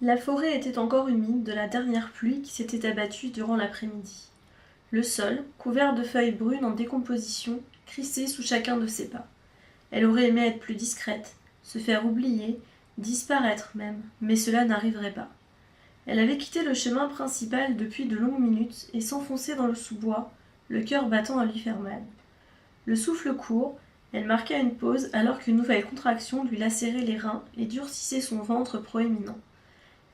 La forêt était encore humide de la dernière pluie qui s'était abattue durant l'après-midi. Le sol, couvert de feuilles brunes en décomposition, crissait sous chacun de ses pas. Elle aurait aimé être plus discrète, se faire oublier, disparaître même, mais cela n'arriverait pas. Elle avait quitté le chemin principal depuis de longues minutes et s'enfonçait dans le sous-bois, le cœur battant à lui faire mal. Le souffle court, elle marqua une pause alors qu'une nouvelle contraction lui lacérait les reins et durcissait son ventre proéminent.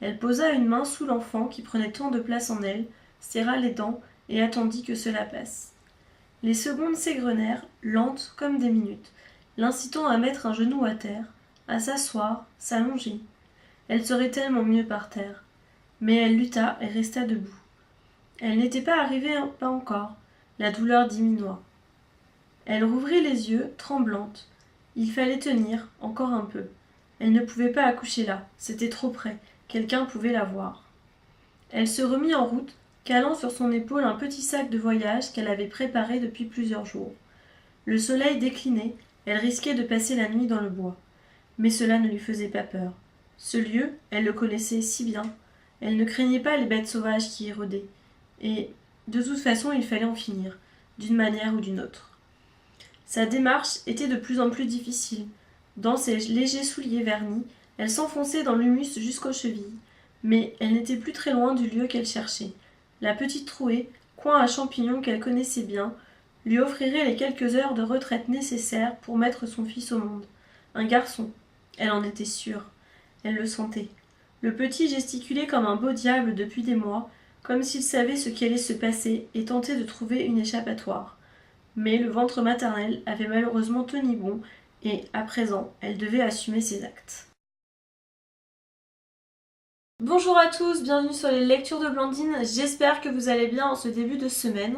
Elle posa une main sous l'enfant qui prenait tant de place en elle, serra les dents et attendit que cela passe. Les secondes s'égrenèrent, lentes comme des minutes, l'incitant à mettre un genou à terre, à s'asseoir, s'allonger. Elle serait tellement mieux par terre. Mais elle lutta et resta debout. Elle n'était pas arrivée, pas encore. La douleur diminua. Elle rouvrit les yeux, tremblante. Il fallait tenir, encore un peu. Elle ne pouvait pas accoucher là, c'était trop près. Quelqu'un pouvait la voir. Elle se remit en route, calant sur son épaule un petit sac de voyage qu'elle avait préparé depuis plusieurs jours. Le soleil déclinait, elle risquait de passer la nuit dans le bois. Mais cela ne lui faisait pas peur. Ce lieu, elle le connaissait si bien. Elle ne craignait pas les bêtes sauvages qui y rôdaient. Et, de toute façon, il fallait en finir, d'une manière ou d'une autre. Sa démarche était de plus en plus difficile. Dans ses légers souliers vernis, elle s'enfonçait dans l'humus jusqu'aux chevilles. Mais elle n'était plus très loin du lieu qu'elle cherchait. La petite trouée, coin à champignons qu'elle connaissait bien, lui offrirait les quelques heures de retraite nécessaires pour mettre son fils au monde. Un garçon. Elle en était sûre. Elle le sentait. Le petit gesticulait comme un beau diable depuis des mois, comme s'il savait ce qui allait se passer et tentait de trouver une échappatoire. Mais le ventre maternel avait malheureusement tenu bon et, à présent, elle devait assumer ses actes. Bonjour à tous, bienvenue sur les lectures de Blandine, j'espère que vous allez bien en ce début de semaine.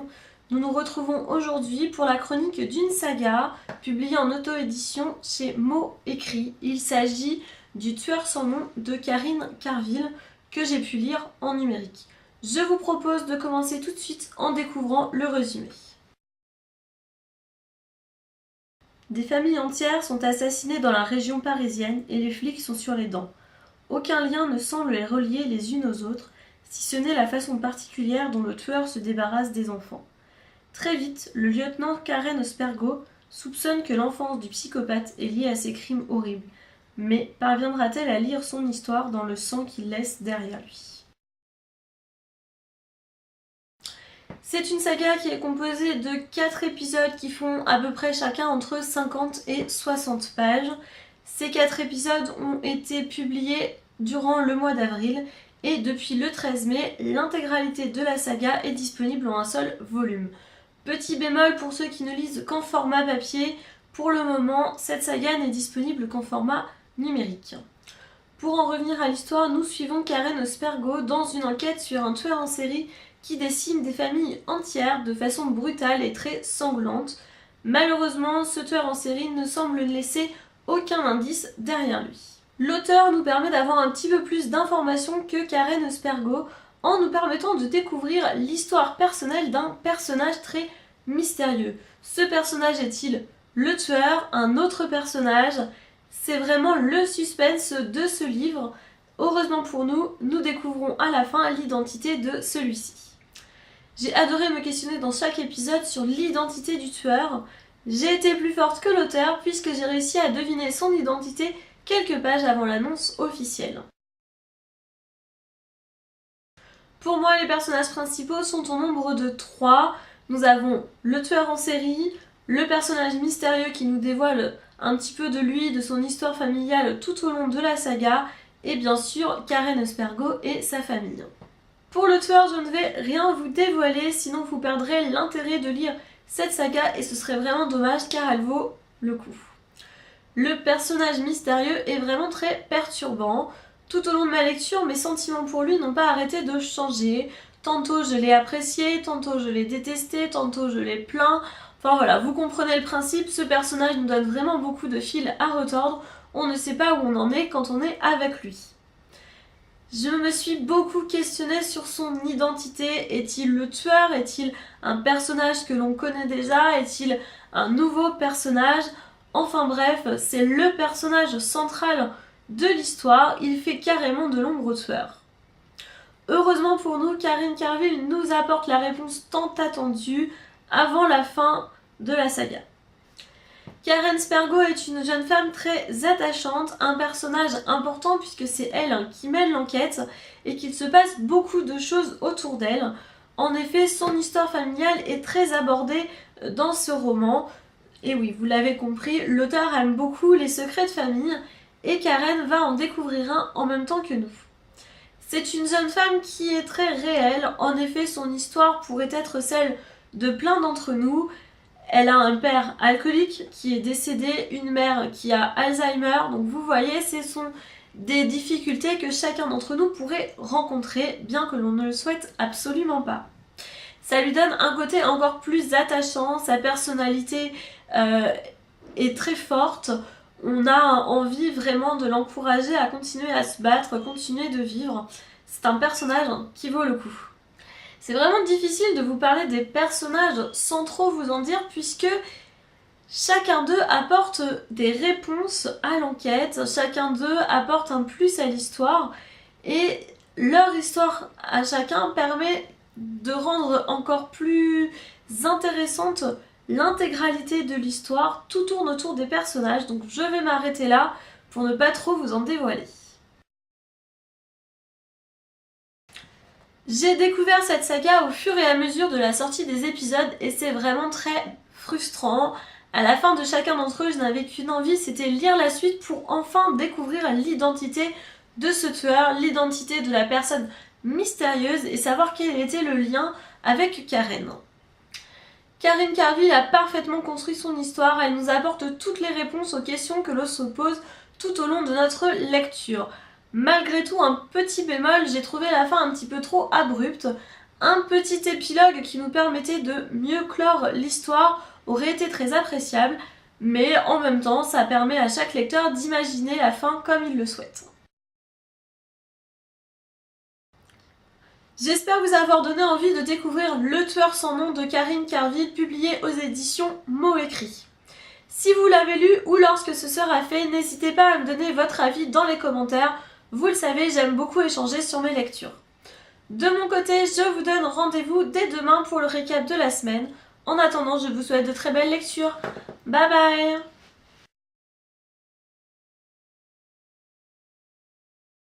Nous nous retrouvons aujourd'hui pour la chronique d'une saga publiée en auto-édition chez Mots Écrits. Il s'agit du Tueur sans nom de Karine Carville que j'ai pu lire en numérique. Je vous propose de commencer tout de suite en découvrant le résumé. Des familles entières sont assassinées dans la région parisienne et les flics sont sur les dents. Aucun lien ne semble les relier les unes aux autres, si ce n'est la façon particulière dont le tueur se débarrasse des enfants. Très vite, le lieutenant Karen Ospergo soupçonne que l'enfance du psychopathe est liée à ces crimes horribles. Mais parviendra-t-elle à lire son histoire dans le sang qu'il laisse derrière lui? C'est une saga qui est composée de 4 épisodes qui font à peu près chacun entre 50 et 60 pages. Ces 4 épisodes ont été publiés durant le mois d'avril et depuis le 13 mai, l'intégralité de la saga est disponible en un seul volume. Petit bémol pour ceux qui ne lisent qu'en format papier, pour le moment, cette saga n'est disponible qu'en format numérique. Pour en revenir à l'histoire, nous suivons Karen Ospergo dans une enquête sur un tueur en série qui décime des familles entières de façon brutale et très sanglante. Malheureusement, ce tueur en série ne semble laisser aucun indice derrière lui. L'auteur nous permet d'avoir un petit peu plus d'informations que Karen Ospergo en nous permettant de découvrir l'histoire personnelle d'un personnage très mystérieux. Ce personnage est-il le tueur, un autre personnage? C'est vraiment le suspense de ce livre. Heureusement pour nous, nous découvrons à la fin l'identité de celui-ci. J'ai adoré me questionner dans chaque épisode sur l'identité du tueur. J'ai été plus forte que l'auteur puisque j'ai réussi à deviner son identité quelques pages avant l'annonce officielle. Pour moi, les personnages principaux sont au nombre de 3. Nous avons le tueur en série, le personnage mystérieux qui nous dévoile un petit peu de lui, de son histoire familiale tout au long de la saga, et bien sûr Karen Ospergo et sa famille. Pour le tueur, je ne vais rien vous dévoiler, sinon vous perdrez l'intérêt de lire cette saga et ce serait vraiment dommage car elle vaut le coup. Le personnage mystérieux est vraiment très perturbant. Tout au long de ma lecture, mes sentiments pour lui n'ont pas arrêté de changer. Tantôt je l'ai apprécié, tantôt je l'ai détesté, tantôt je l'ai plaint. Enfin voilà, vous comprenez le principe, ce personnage nous donne vraiment beaucoup de fil à retordre. On ne sait pas où on en est quand on est avec lui. Je me suis beaucoup questionnée sur son identité. Est-il le tueur? Est-il un personnage que l'on connaît déjà? Est-il un nouveau personnage? Enfin bref, c'est le personnage central de l'histoire, il fait carrément de l'ombre au tueur. Heureusement pour nous, Karine Carville nous apporte la réponse tant attendue avant la fin de la saga. Karen Spergo est une jeune femme très attachante, un personnage important puisque c'est elle qui mène l'enquête et qu'il se passe beaucoup de choses autour d'elle. En effet, son histoire familiale est très abordée dans ce roman. Et oui, vous l'avez compris, l'auteur aime beaucoup les secrets de famille et Karen va en découvrir un en même temps que nous. C'est une jeune femme qui est très réelle, en effet son histoire pourrait être celle de plein d'entre nous. Elle a un père alcoolique qui est décédé, une mère qui a Alzheimer, donc vous voyez, ce sont des difficultés que chacun d'entre nous pourrait rencontrer, bien que l'on ne le souhaite absolument pas. Ça lui donne un côté encore plus attachant, sa personnalité est très forte, on a envie vraiment de l'encourager à continuer à se battre, continuer de vivre. C'est un personnage qui vaut le coup. C'est vraiment difficile de vous parler des personnages sans trop vous en dire puisque chacun d'eux apporte des réponses à l'enquête, chacun d'eux apporte un plus à l'histoire et leur histoire à chacun permet de rendre encore plus intéressante l'intégralité de l'histoire. Tout tourne autour des personnages, donc je vais m'arrêter là pour ne pas trop vous en dévoiler. J'ai découvert cette saga au fur et à mesure de la sortie des épisodes et c'est vraiment très frustrant. À la fin de chacun d'entre eux, je n'avais qu'une envie, c'était lire la suite pour enfin découvrir l'identité de ce tueur, l'identité de la personne mystérieuse et savoir quel était le lien avec Karen. Karine Carville a parfaitement construit son histoire, elle nous apporte toutes les réponses aux questions que l'on se pose tout au long de notre lecture. Malgré tout, un petit bémol, j'ai trouvé la fin un petit peu trop abrupte. Un petit épilogue qui nous permettait de mieux clore l'histoire aurait été très appréciable, mais en même temps, ça permet à chaque lecteur d'imaginer la fin comme il le souhaite. J'espère vous avoir donné envie de découvrir Le Tueur sans nom de Karine Carville, publié aux éditions Mots Écrits. Si vous l'avez lu ou lorsque ce sera fait, n'hésitez pas à me donner votre avis dans les commentaires. Vous le savez, j'aime beaucoup échanger sur mes lectures. De mon côté, je vous donne rendez-vous dès demain pour le récap de la semaine. En attendant, je vous souhaite de très belles lectures. Bye bye!